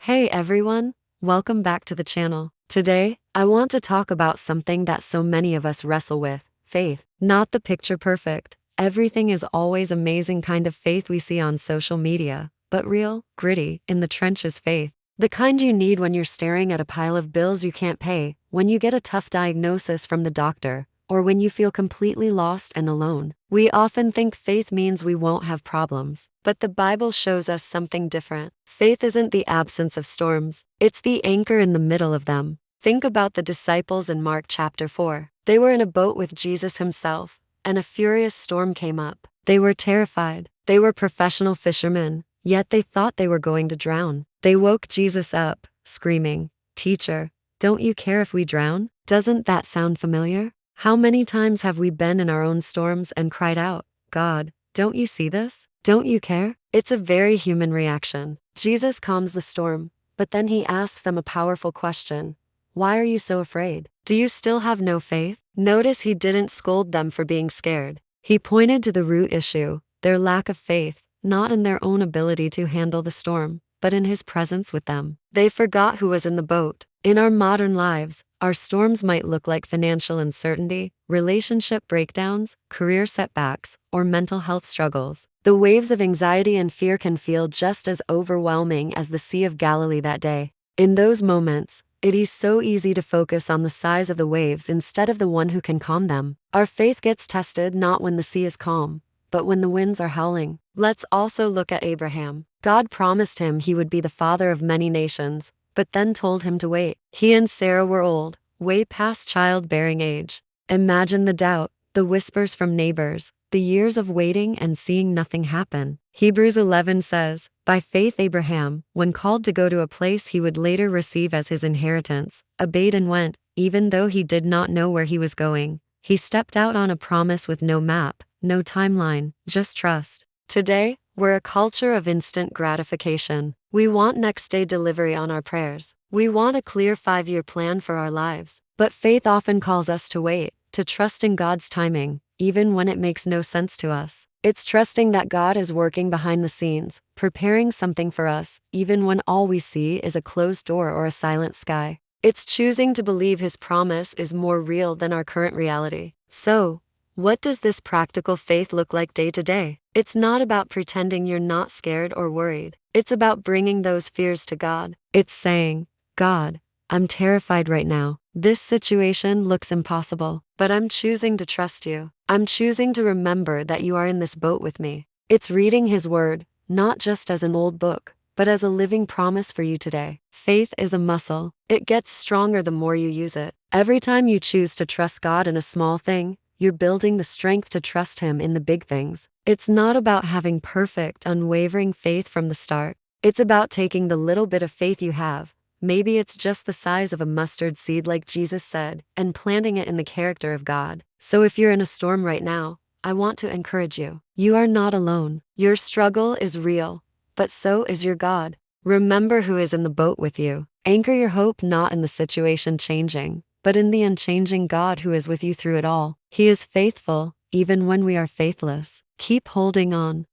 Hey everyone, welcome back to the channel. Today, I want to talk about something that so many of us wrestle with, faith. Not the picture perfect, everything is always amazing kind of faith we see on social media, but real, gritty, in the trenches faith. The kind you need when you're staring at a pile of bills you can't pay, when you get a tough diagnosis from the doctor, or when you feel completely lost and alone. We often think faith means we won't have problems, but the Bible shows us something different. Faith isn't the absence of storms, it's the anchor in the middle of them. Think about the disciples in Mark chapter 4. They were in a boat with Jesus himself, and a furious storm came up. They were terrified. They were professional fishermen, yet they thought they were going to drown. They woke Jesus up, screaming, "Teacher, don't you care if we drown?" Doesn't that sound familiar? How many times have we been in our own storms and cried out, "God, don't you see this? Don't you care?" It's a very human reaction. Jesus calms the storm, but then he asks them a powerful question. Why are you so afraid? Do you still have no faith? Notice he didn't scold them for being scared. He pointed to the root issue, their lack of faith, not in their own ability to handle the storm, but in his presence with them. They forgot who was in the boat. In our modern lives, our storms might look like financial uncertainty, relationship breakdowns, career setbacks, or mental health struggles. The waves of anxiety and fear can feel just as overwhelming as the Sea of Galilee that day. In those moments, it is so easy to focus on the size of the waves instead of the one who can calm them. Our faith gets tested not when the sea is calm, but when the winds are howling. Let's also look at Abraham. God promised him he would be the father of many nations, but then told him to wait. He and Sarah were old, way past childbearing age. Imagine the doubt, the whispers from neighbors, the years of waiting and seeing nothing happen. Hebrews 11 says, "By faith Abraham, when called to go to a place he would later receive as his inheritance, obeyed and went, even though he did not know where he was going." He stepped out on a promise with no map, no timeline, just trust. Today, we're a culture of instant gratification. We want next-day delivery on our prayers. We want a clear 5-year plan for our lives. But faith often calls us to wait, to trust in God's timing, even when it makes no sense to us. It's trusting that God is working behind the scenes, preparing something for us, even when all we see is a closed door or a silent sky. It's choosing to believe his promise is more real than our current reality. So, what does this practical faith look like day to day? It's not about pretending you're not scared or worried. It's about bringing those fears to God. It's saying, "God, I'm terrified right now. This situation looks impossible, but I'm choosing to trust you. I'm choosing to remember that you are in this boat with me." It's reading his word, not just as an old book, but as a living promise for you today. Faith is a muscle. It gets stronger the more you use it. Every time you choose to trust God in a small thing, you're building the strength to trust him in the big things. It's not about having perfect, unwavering faith from the start. It's about taking the little bit of faith you have, maybe it's just the size of a mustard seed like Jesus said, and planting it in the character of God. So if you're in a storm right now, I want to encourage you. You are not alone. Your struggle is real, but so is your God. Remember who is in the boat with you. Anchor your hope not in the situation changing, but in the unchanging God who is with you through it all. He is faithful, even when we are faithless. Keep holding on.